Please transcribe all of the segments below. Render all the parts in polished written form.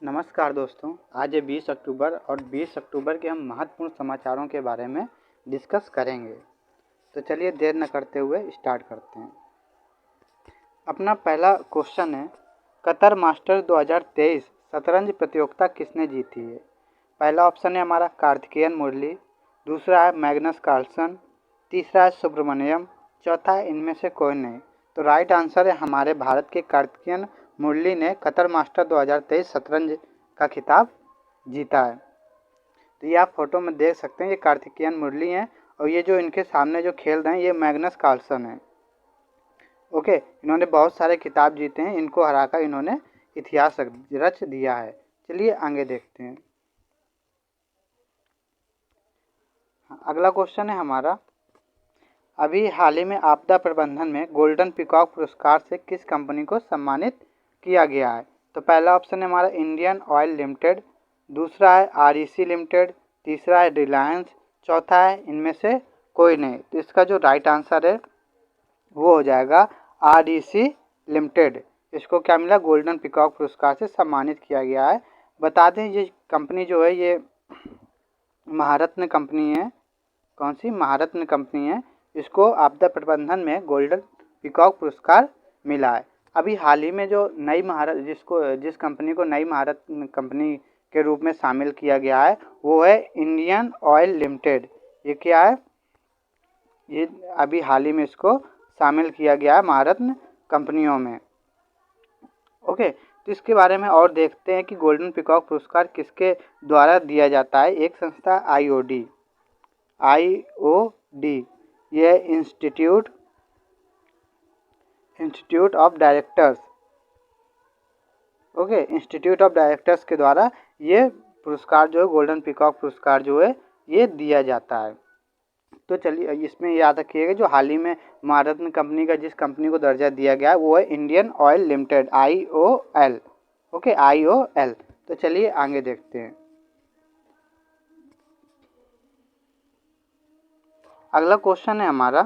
नमस्कार दोस्तों, आज है 20 अक्टूबर और 20 अक्टूबर के हम महत्वपूर्ण समाचारों के बारे में डिस्कस करेंगे। तो चलिए देर न करते हुए स्टार्ट करते हैं। अपना पहला क्वेश्चन है, कतर मास्टर्स 2023 शतरंज प्रतियोगिता किसने जीती है? पहला ऑप्शन है हमारा कार्तिकेयन मुरली, दूसरा है मैग्नस कार्लसन, तीसरा है सुब्रमण्यम, चौथा है इनमें से कोई नहीं। तो राइट आंसर है हमारे भारत के कार्तिकेयन मुरली ने कतर मास्टर 2023 शतरंज का खिताब जीता है। तो ये आप फोटो में देख सकते हैं, ये कार्तिकेयन मुरली हैं और ये जो इनके सामने जो खेल रहे हैं ये मैग्नस कार्लसन है। ओके, इन्होंने बहुत सारे खिताब जीते हैं, इनको हराकर इन्होंने इतिहास रच दिया है। चलिए आगे देखते हैं। अगला क्वेश्चन है हमारा, अभी हाल ही में आपदा प्रबंधन में गोल्डन पीकॉक पुरस्कार से किस कंपनी को सम्मानित किया गया है? तो पहला ऑप्शन है हमारा इंडियन ऑयल लिमिटेड, दूसरा है आरईसी लिमिटेड, तीसरा है रिलायंस, चौथा है इनमें से कोई नहीं। तो इसका जो राइट आंसर है वो हो जाएगा आरईसी लिमिटेड। इसको क्या मिला? गोल्डन पीकॉक पुरस्कार से सम्मानित किया गया है। बता दें ये कंपनी जो है ये महारत्न कंपनी है। कौन सी? महारत्न कंपनी है। इसको आपदा प्रबंधन में गोल्डन पीकॉक पुरस्कार मिला है। अभी हाल ही में जो नई जिस कंपनी को नई महारत्न कंपनी के रूप में शामिल किया गया है वो है इंडियन ऑयल लिमिटेड। ये क्या है? ये अभी हाल ही में इसको शामिल किया गया है महारत्न कंपनियों में। ओके, तो इसके बारे में और देखते हैं कि गोल्डन पीकॉक पुरस्कार किसके द्वारा दिया जाता है। एक संस्था आईओडी, ये institute of directors, okay, institute of directors के द्वारा ये पुरस्कार जो है गोल्डन पीकॉक पुरस्कार जो है ये दिया जाता है। तो चलिए इसमें याद रखिएगा जो हाल ही में महारत्न कंपनी का जिस कंपनी को दर्जा दिया गया है वो है Indian oil limited, IOL। Okay, IOL। तो चलिए आगे देखते हैं। अगला क्वेश्चन है हमारा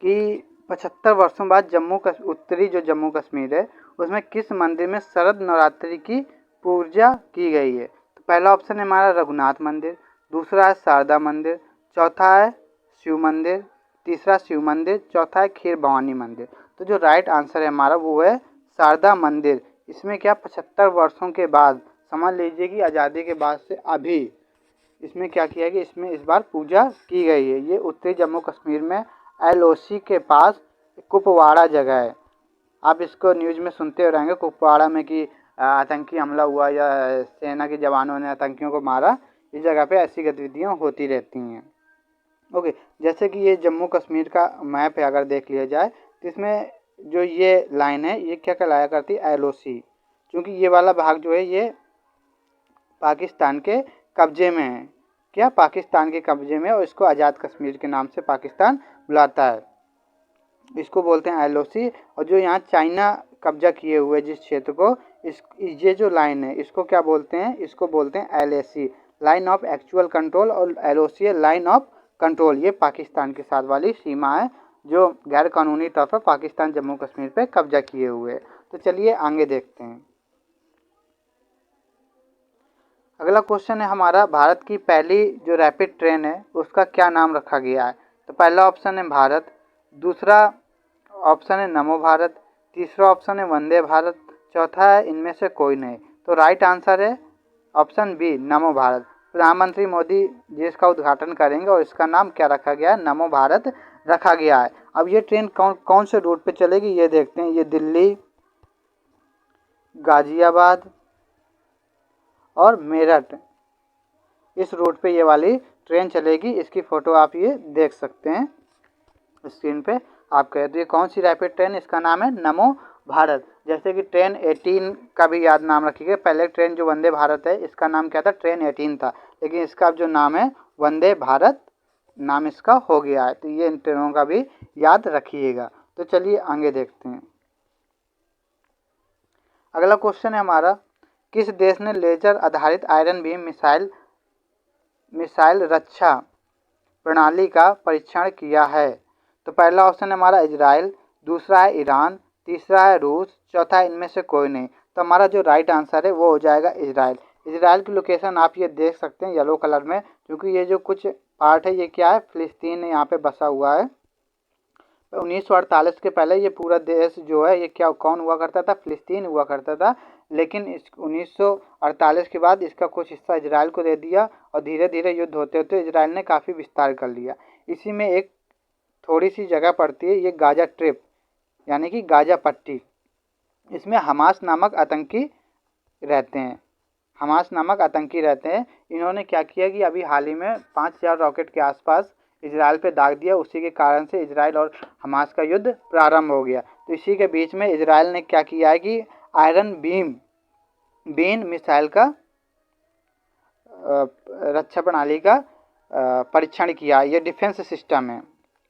कि 75 वर्षों बाद उत्तरी जो जम्मू कश्मीर है उसमें किस मंदिर में शरद नवरात्रि की पूजा की गई है? तो पहला ऑप्शन है हमारा रघुनाथ मंदिर, दूसरा है शारदा मंदिर, चौथा है शिव मंदिर, तीसरा शिव मंदिर, चौथा है खीर भवानी मंदिर। तो जो राइट आंसर है हमारा वो है शारदा मंदिर। इसमें क्या 75 वर्षों के बाद, समझ लीजिए कि आज़ादी के बाद से अभी इसमें क्या किया गया, इसमें इस बार पूजा की गई है। ये उत्तरी जम्मू कश्मीर में LOC के पास कुपवाड़ा जगह है। आप इसको न्यूज़ में सुनते रहेंगे कुपवाड़ा में कि आतंकी हमला हुआ या सेना के जवानों ने आतंकियों को मारा। इस जगह पे ऐसी गतिविधियाँ होती रहती हैं। ओके, जैसे कि ये जम्मू कश्मीर का मैप है, अगर देख लिया जाए तो इसमें जो ये लाइन है ये क्या कहलाया करती है? LOC। क्योंकि ये वाला भाग जो है ये पाकिस्तान के कब्जे में है। क्या? पाकिस्तान के कब्जे में, और इसको आज़ाद कश्मीर के नाम से पाकिस्तान बुलाता है। इसको बोलते हैं LOC। और जो यहाँ चाइना कब्जा किए हुए जिस क्षेत्र को, ये जो लाइन है इसको क्या बोलते हैं? इसको बोलते हैं LAC, line of actual control, और LOC है लाइन ऑफ कंट्रोल। ये पाकिस्तान के साथ वाली सीमा है जो गैर कानूनी तौर पर पाकिस्तान जम्मू कश्मीर पे कब्जा किए हुए है। तो चलिए आगे देखते हैं। अगला क्वेश्चन है हमारा, भारत की पहली जो रैपिड ट्रेन है उसका क्या नाम रखा गया है? तो पहला ऑप्शन है भारत, दूसरा ऑप्शन है नमो भारत, तीसरा ऑप्शन है वंदे भारत, चौथा है इनमें से कोई नहीं। तो राइट आंसर है ऑप्शन बी, नमो भारत। प्रधानमंत्री मोदी जी इसका उद्घाटन करेंगे और इसका नाम क्या रखा गया है? नमो भारत रखा गया है। अब ये ट्रेन कौन से रूट पे चलेगी ये देखते हैं। ये दिल्ली, गाजियाबाद और मेरठ, इस रूट पे ये वाली ट्रेन चलेगी। इसकी फ़ोटो आप ये देख सकते हैं स्क्रीन पे। आप कह दिए कौन सी रैपिड ट्रेन? इसका नाम है नमो भारत। जैसे कि ट्रेन 18 का भी याद नाम रखिएगा। पहले ट्रेन जो वंदे भारत है इसका नाम क्या था? ट्रेन 18 था, लेकिन इसका जो नाम है वंदे भारत नाम इसका हो गया है। तो ये इन ट्रेनों का भी याद रखिएगा। तो चलिए आगे देखते हैं। अगला क्वेश्चन है हमारा, किस देश ने लेजर आधारित आयरन बीम मिसाइल रक्षा प्रणाली का परीक्षण किया है? तो पहला ऑप्शन है हमारा इजराइल, दूसरा है ईरान, तीसरा है रूस, चौथा है इनमें से कोई नहीं। तो हमारा जो राइट आंसर है वो हो जाएगा इजराइल। इजराइल की लोकेशन आप ये देख सकते हैं येलो कलर में, क्योंकि ये जो कुछ पार्ट है ये क्या है, फिलिस्तीन यहाँ पे बसा हुआ है। 1948 के पहले ये पूरा देश जो है ये क्या कौन हुआ करता था, फिलिस्तीन हुआ करता था। लेकिन इस 1948 के बाद इसका कुछ हिस्सा इजराइल को दे दिया और धीरे धीरे युद्ध होते होते इजराइल ने काफ़ी विस्तार कर लिया। इसी में एक थोड़ी सी जगह पड़ती है, ये गाजा ट्रिप यानी कि गाजा पट्टी। इसमें हमास नामक आतंकी रहते हैं, हमास नामक आतंकी रहते हैं। इन्होंने क्या किया कि अभी हाल ही में 5000 रॉकेट के आसपास इजराइल पे दाग दिया, उसी के कारण से इजराइल और हमास का युद्ध प्रारंभ हो गया। तो इसी के बीच में इजराइल ने क्या किया है कि आयरन बीन मिसाइल का रक्षा प्रणाली का परीक्षण किया। ये डिफेंस सिस्टम है,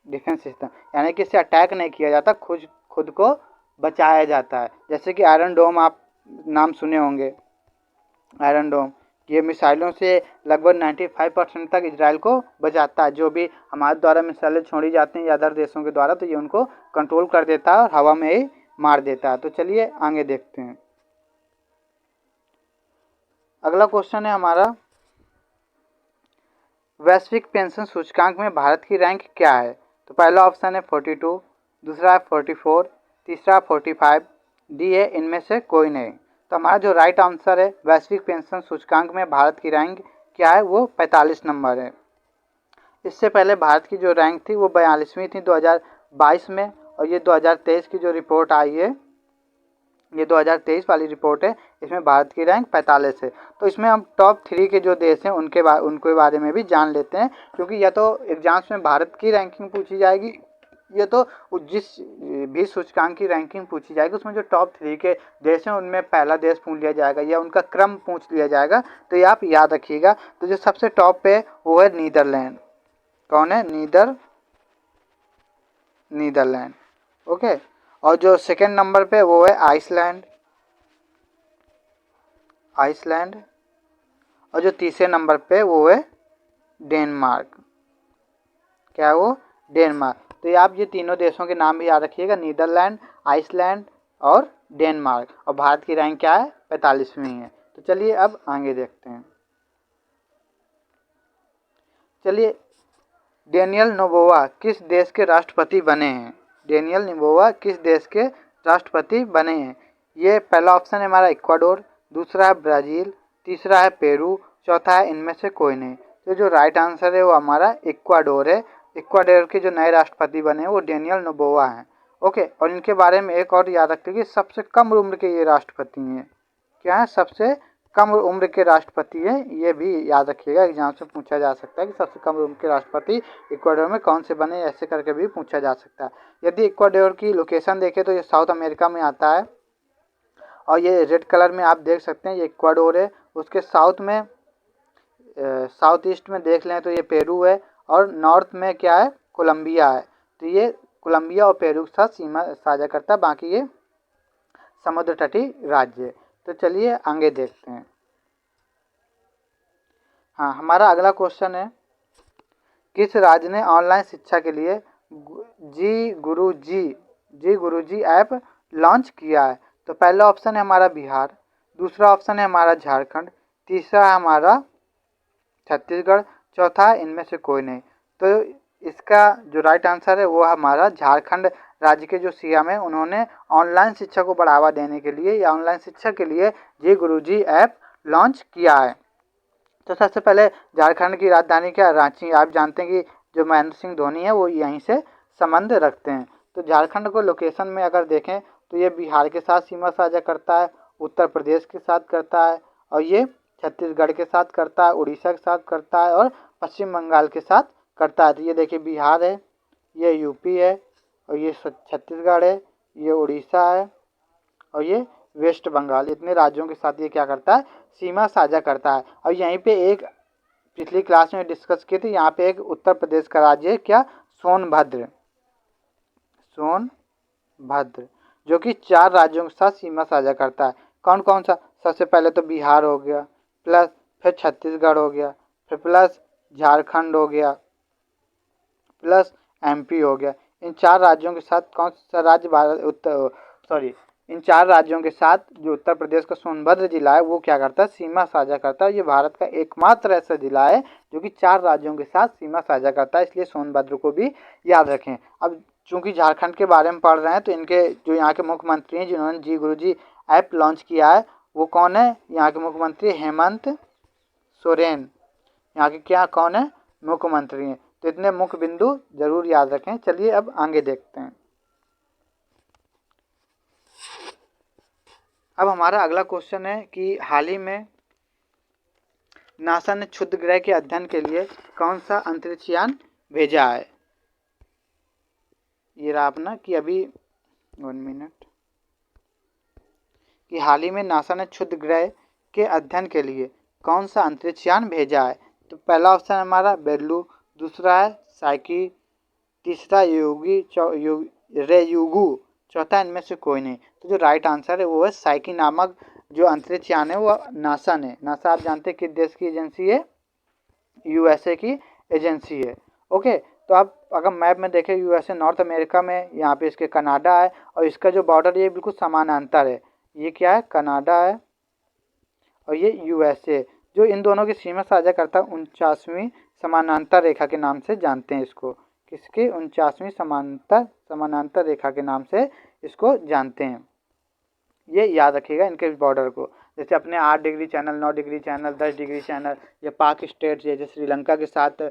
डिफेंस सिस्टम यानी कि इससे अटैक नहीं किया जाता, खुद को बचाया जाता है। जैसे कि आयरन डोम आप नाम सुने होंगे, आयरन डोम ये मिसाइलों से लगभग 95% तक इजराइल को बचाता है। जो भी हमारे द्वारा मिसाइलें छोड़ी जाती हैं या अदर देशों के द्वारा, तो ये उनको कंट्रोल कर देता है और हवा में ही मार देता है। तो चलिए आगे देखते हैं। अगला क्वेश्चन है हमारा, वैश्विक पेंशन सूचकांक में भारत की रैंक क्या है? तो पहला ऑप्शन है 42, दूसरा है 44, तीसरा 45, डी है इनमें से कोई नहीं। तो हमारा जो राइट आंसर है वैश्विक पेंशन सूचकांक में भारत की रैंक क्या है, वो 45 नंबर है। इससे पहले भारत की जो रैंक थी वो 42वीं थी 2022 में, और ये 2023 की जो रिपोर्ट आई है, ये 2023 वाली रिपोर्ट है, इसमें भारत की रैंक 45 है। तो इसमें हम टॉप 3 के जो देश हैं उनके बारे में भी जान लेते हैं, क्योंकि या तो एग्जाम्स में भारत की रैंकिंग पूछी जाएगी, ये तो जिस भी सूचकांक की रैंकिंग पूछी जाएगी उसमें जो टॉप 3 के देश हैं उनमें पहला देश पूछ लिया जाएगा या उनका क्रम पूछ लिया जाएगा। तो ये आप याद रखिएगा। तो जो सबसे टॉप पे वो है नीदरलैंड। कौन है? नीदरलैंड। ओके। और जो सेकेंड नंबर पे वो है आइसलैंड। और जो तीसरे नंबर पे वो है डेनमार्क। क्या है वो? डेनमार्क। तो ये आप ये तीनों देशों के नाम भी याद रखिएगा, नीदरलैंड, आइसलैंड और डेनमार्क। और भारत की रैंक क्या है? 45वीं है। तो चलिए अब आगे देखते हैं। चलिए, डेनियल नोबोवा किस देश के राष्ट्रपति बने हैं? डेनियल नोबोवा किस देश के राष्ट्रपति बने हैं? ये पहला ऑप्शन है हमारा इक्वाडोर, दूसरा है ब्राज़ील, तीसरा है पेरू, चौथा है इनमें से कोई नहीं। तो जो राइट आंसर है वो हमारा इक्वाडोर है। इक्वाडोर के जो नए राष्ट्रपति बने हैं वो डेनियल नोबोवा हैं। ओके। और इनके बारे में एक और याद रखते कि सबसे कम उम्र के ये राष्ट्रपति हैं। क्या है? सबसे कम उम्र के राष्ट्रपति है, ये भी याद रखिएगा, एग्जाम से पूछा जा सकता है कि सबसे कम उम्र के राष्ट्रपति इक्वाडोर में कौन से बने, ऐसे करके भी पूछा जा सकता है। यदि इक्वाडोर की लोकेशन देखें तो ये साउथ अमेरिका में आता है, और ये रेड कलर में आप देख सकते हैं ये इक्वाडोर है। उसके साउथ में साउथ ईस्ट में देख लें तो ये पेरू है, और नॉर्थ में क्या है? कोलंबिया है। तो ये कोलंबिया और पेरू के साथ सीमा साझा करता है, बाकी ये समुद्र तटीय राज्य है। तो चलिए आगे देखते हैं। हाँ, हमारा अगला क्वेश्चन है, किस राज्य ने ऑनलाइन शिक्षा के लिए जी गुरुजी ऐप लॉन्च किया है? तो पहला ऑप्शन है हमारा बिहार, दूसरा ऑप्शन है हमारा झारखंड, तीसरा है हमारा छत्तीसगढ़, चौथा है इनमें से कोई नहीं। तो इसका जो राइट आंसर है वो हमारा झारखंड राज्य के जो सीएम है उन्होंने ऑनलाइन शिक्षा को बढ़ावा देने के लिए या ऑनलाइन शिक्षा के लिए जी गुरुजी ऐप लॉन्च किया है। तो सबसे पहले झारखंड की राजधानी क्या? रांची। आप जानते हैं कि जो महेंद्र सिंह धोनी है वो यहीं से संबंध रखते हैं। तो झारखंड को लोकेशन में अगर देखें तो ये बिहार के साथ सीमा साझा करता है, उत्तर प्रदेश के साथ करता है, और ये छत्तीसगढ़ के साथ करता है, उड़ीसा के साथ करता है, और पश्चिम बंगाल के साथ करता है। तो ये देखिए बिहार है, ये यूपी है, और ये छत्तीसगढ़ है, ये उड़ीसा है, और ये वेस्ट बंगाल। इतने राज्यों के साथ ये क्या करता है? सीमा साझा करता है। और यहीं पे एक पिछली क्लास में डिस्कस किए थे, यहाँ पे एक उत्तर प्रदेश का राज्य है क्या? सोनभद्र, जो कि 4 राज्यों के साथ सीमा साझा करता है। कौन कौन सा? सबसे पहले तो बिहार हो गया, प्लस फिर छत्तीसगढ़ हो गया, फिर प्लस झारखंड हो गया, प्लस एमपी हो गया। इन 4 राज्यों के साथ कौन सा राज्य इन 4 राज्यों के साथ जो उत्तर प्रदेश का सोनभद्र जिला है वो क्या करता है, सीमा साझा करता है। ये भारत का एकमात्र ऐसा जिला है जो कि 4 राज्यों के साथ सीमा साझा करता है, इसलिए सोनभद्र को भी याद रखें। अब चूंकि झारखंड के बारे में पढ़ रहे हैं तो इनके जो यहाँ के मुख्यमंत्री हैं जिन्होंने जी गुरुजी ऐप लॉन्च किया है वो कौन है, यहाँ के मुख्यमंत्री हेमंत सोरेन। यहाँ के क्या कौन है, मुख्यमंत्री हैं। तो इतने मुख्य बिंदु जरूर याद रखें। चलिए अब आगे देखते हैं। अब हमारा अगला क्वेश्चन है कि हाल ही में नासा ने क्षुद्र ग्रह के अध्ययन के लिए कौन सा अंतरिक्ष यान भेजा है। ये रहा अपना कि अभी 1 मिनट कि हाल ही में नासा ने क्षुद्र ग्रह के अध्ययन के लिए कौन सा अंतरिक्ष यान भेजा है। तो पहला ऑप्शन हमारा बेरलू, दूसरा है साइकी, तीसरा रेयुगु, चौथा इनमें से कोई नहीं। तो जो राइट आंसर है वो है साइकी नामक जो अंतरिक्ष यान है वो नासा आप जानते हैं किस देश की एजेंसी है, यूएसए की एजेंसी है। ओके, तो आप अगर मैप में देखें यूएसए नॉर्थ अमेरिका में, यहाँ पे इसके कनाडा है और इसका जो बॉर्डर ये बिल्कुल समानांतर है। ये क्या है, कनाडा है और ये यूएसए, जो इन दोनों की सीमा साझा करता है 49वीं समानांतर रेखा के नाम से जानते हैं इसको। किसके, 49वीं समानांतर रेखा के नाम से इसको जानते हैं। ये याद रखिएगा इनके बॉर्डर को। जैसे अपने 8 degree channel, 9 degree channel, 10 degree channel, या पाक स्टेट जैसे श्रीलंका के साथ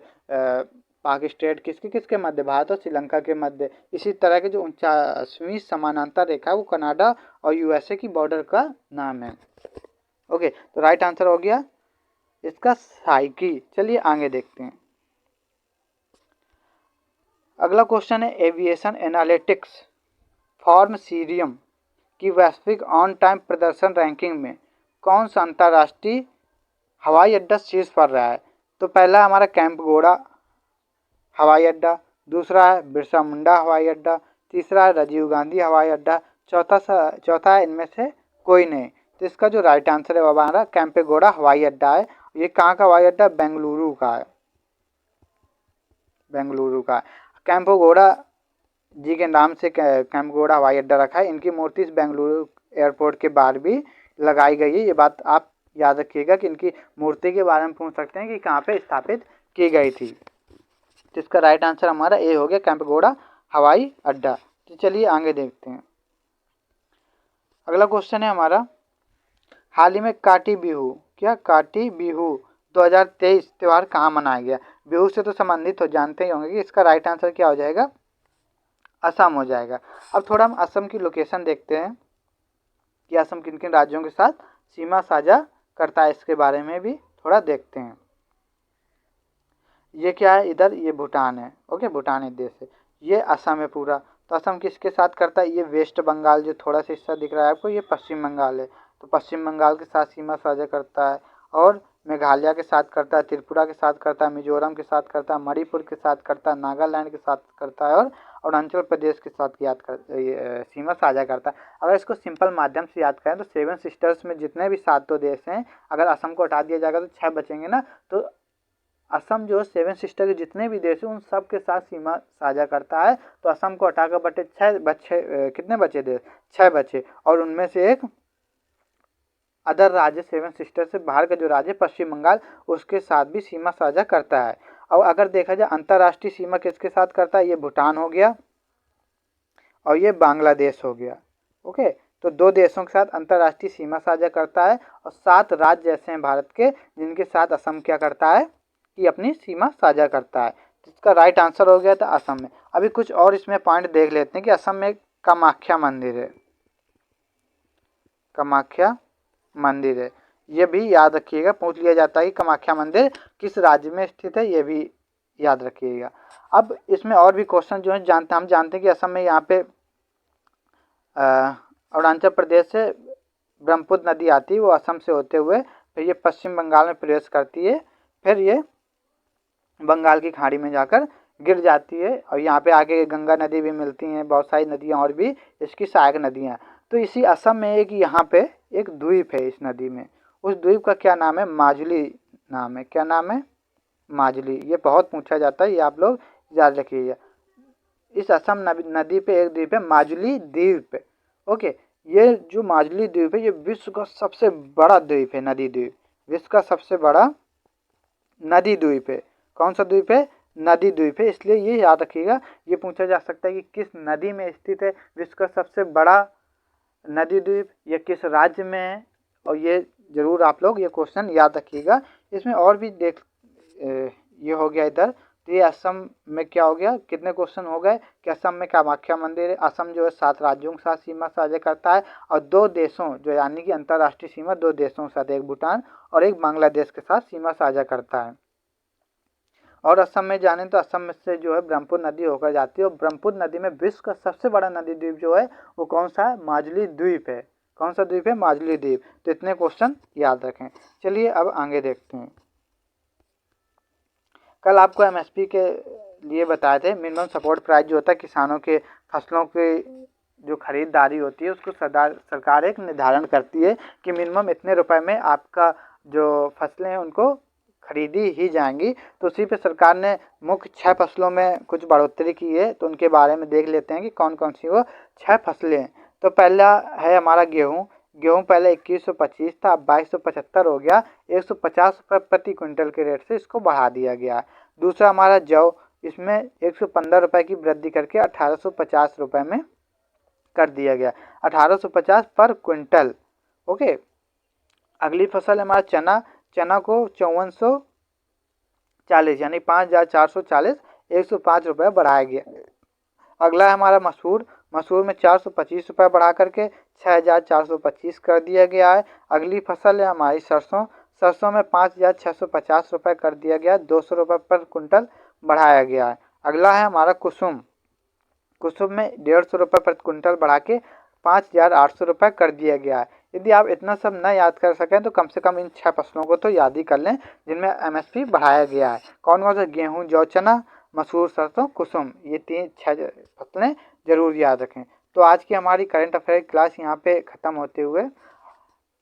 पाक स्टेट किसके मध्य, भारत और श्रीलंका के मध्य। इसी तरह के जो 49वीं समानांतर रेखा है वो कनाडा और यूएसए की बॉर्डर का नाम है। ओके, तो राइट आंसर हो गया इसका साइकी। चलिए आगे देखते हैं। अगला क्वेश्चन है एविएशन एनालिटिक्स फॉर्म सीरियम की वैश्विक ऑन टाइम प्रदर्शन रैंकिंग में कौन सा अंतर्राष्ट्रीय हवाई अड्डा शीर्ष पर रहा है। तो पहला हमारा कैंपगोड़ा हवाई अड्डा, दूसरा है बिरसा मुंडा हवाई अड्डा, तीसरा है राजीव गांधी हवाई अड्डा, चौथा है इनमें से कोई नहीं। तो इसका जो राइट आंसर है वो हमारा कैंपेगौड़ा हवाई अड्डा है। ये कहाँ का हवाई अड्डा, बेंगलुरु का है, बेंगलुरु का। कैंपेगौड़ा जी के नाम से कैंपेगौड़ा हवाई अड्डा रखा है। इनकी मूर्ति इस बेंगलुरु एयरपोर्ट के बाहर भी लगाई गई है। ये बात आप याद रखिएगा कि इनकी मूर्ति के बारे में पूछ सकते हैं कि कहाँ पे स्थापित की गई थी। जिसका राइट आंसर हमारा ए हो गया, कैंपेगौड़ा हवाई अड्डा। तो चलिए आगे देखते हैं। अगला क्वेश्चन है हमारा, हाल ही में काटी बिहू, क्या काटी बिहू 2023 त्यौहार कहाँ मनाया गया। बिहू से तो संबंधित हो जानते ही होंगे कि इसका राइट आंसर क्या हो जाएगा, असम हो जाएगा। अब थोड़ा हम असम की लोकेशन देखते हैं कि असम किन किन राज्यों के साथ सीमा साझा करता है, इसके बारे में भी थोड़ा देखते हैं। ये क्या है, इधर ये भूटान है। ओके, भूटान एक देश है। ये असम है पूरा। तो असम किसके साथ करता है, ये वेस्ट बंगाल जो थोड़ा सा हिस्सा दिख रहा है आपको, ये पश्चिम बंगाल है। तो पश्चिम बंगाल के साथ सीमा साझा करता है। और मेघालय के साथ करता है, त्रिपुरा के साथ करता है, मिजोरम के साथ करता है, मणिपुर के साथ करता है, नागालैंड के साथ करता है और अरुणाचल प्रदेश के साथ सीमा साझा करता है। अगर इसको सिंपल माध्यम से याद करें तो 7 सिस्टर्स में जितने भी 7 देश हैं, अगर असम को हटा दिया जाएगा तो 6 बचेंगे ना। तो असम जो 7 सिस्टर के जितने भी देश हैं उन सब के साथ सीमा साझा करता है। तो असम को हटाकर बटे 6 बचे, कितने बचे देश, 6 बचे। और उनमें से एक अदर राज्य 7 सिस्टर से बाहर का जो राज्य पश्चिम बंगाल, उसके साथ भी सीमा साझा करता है। और अगर देखा जाए अंतर्राष्ट्रीय सीमा किसके साथ करता है, ये भूटान हो गया और ये बांग्लादेश हो गया। ओके, तो 2 देशों के साथ अंतर्राष्ट्रीय सीमा साझा करता है और 7 राज्य ऐसे हैं भारत के जिनके साथ असम क्या करता है कि अपनी सीमा साझा करता है। इसका राइट आंसर हो गया था असम में। अभी कुछ और इसमें पॉइंट देख लेते हैं कि असम में कामाख्या मंदिर है, कामाख्या मंदिर है। ये भी याद रखिएगा, पूछ लिया जाता है कि कामाख्या मंदिर किस राज्य में स्थित है, ये भी याद रखिएगा। अब इसमें और भी क्वेश्चन जो है हम जानते हैं कि असम में यहाँ पे अरुणाचल प्रदेश से ब्रह्मपुत्र नदी आती है, वो असम से होते हुए फिर ये पश्चिम बंगाल में प्रवेश करती है, फिर ये बंगाल की खाड़ी में जाकर गिर जाती है। और यहाँ पे आगे गंगा नदी भी मिलती हैं, बहुत सारी नदियाँ और भी इसकी सहायक नदियाँ। तो इसी असम में एक यहाँ पे एक द्वीप है इस नदी में, उस द्वीप का क्या नाम है, माजुली नाम है। क्या नाम है, माजुली। ये बहुत पूछा जाता है, ये आप लोग याद रखिएगा। इस असम नदी पे एक द्वीप है, माजुली द्वीप। ओके, ये जो माजुली द्वीप है ये विश्व का सबसे बड़ा द्वीप है, नदी द्वीप, विश्व का सबसे बड़ा नदी द्वीप है। कौन सा द्वीप है? नदी द्वीप है। इसलिए ये याद रखिएगा, ये पूछा जा सकता है कि किस नदी में स्थित है विश्व का सबसे बड़ा नदी द्वीप, या किस राज्य में है, और ये जरूर आप लोग ये क्वेश्चन याद रखिएगा। इसमें और भी ये हो गया इधर, तो ये असम में क्या हो गया, कितने क्वेश्चन हो गए कि असम में कामाख्या मंदिर है। असम जो है 7 राज्यों के साथ सीमा साझा करता है और 2 देशों जो यानी कि अंतर्राष्ट्रीय सीमा 2 देशों के साथ, एक भूटान और एक बांग्लादेश के साथ सीमा साझा करता है। और असम में जाने तो असम में से जो है ब्रह्मपुत्र नदी होकर जाती है, और ब्रह्मपुत्र नदी में विश्व का सबसे बड़ा नदी द्वीप जो है वो कौन सा है? माजुली द्वीप है। कौन सा द्वीप है? माजुली द्वीप। तो इतने क्वेश्चन याद रखें। चलिए अब आगे देखते हैं। कल आपको एमएसपी के लिए बताए थे, मिनिमम सपोर्ट प्राइस जो होता है किसानों के फसलों के जो खरीदारी होती है उसको सरकार एक निर्धारण करती है कि मिनिमम इतने रुपए में आपका जो फसलें हैं उनको खरीदी ही जाएंगी। तो उसी पे सरकार ने मुख्य 6 फसलों में कुछ बढ़ोतरी की है, तो उनके बारे में देख लेते हैं कि कौन कौन सी वो 6 फसलें हैं। तो पहला है हमारा गेहूँ। गेहूँ पहले 2125 था, अब 2275 हो गया, 150 रुपये प्रति क्विंटल के रेट से इसको बढ़ा दिया गया। दूसरा हमारा जौ, इसमें 115 रुपये की वृद्धि करके 1850 रुपये में कर दिया गया, 1850 पर क्विंटल। ओके। अगली फसल है हमारा चना। चना को 5440 यानी 5440, 105 रुपये बढ़ाया गया। अगला है हमारा मसूर। मसूर में 425 रुपये बढ़ा करके 6425 कर दिया गया है। अगली फसल है हमारी सरसों। सरसों में 5650 रुपये कर दिया गया, 200 रुपये पर कुंटल बढ़ाया गया है। अगला है हमारा कुसुम। कुसुम में 150 रुपये प्रति कुंटल बढ़ा के 5800 रुपये कर दिया गया है। यदि आप इतना सब न याद कर सकें तो कम से कम इन 6 फसलों को तो याद ही कर लें जिनमें एमएसपी बढ़ाया गया है। कौन कौन सा? गेहूँ, जौ, चना, मसूर, सरसों, कुसुम। ये 6 फसलें जरूर याद रखें। तो आज की हमारी करंट अफेयर की क्लास यहाँ पे ख़त्म होते हुए,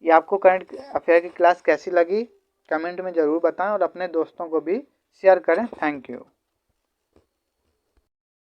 ये आपको करंट अफेयर की क्लास कैसी लगी कमेंट में ज़रूर बताएं और अपने दोस्तों को भी शेयर करें। Thank you.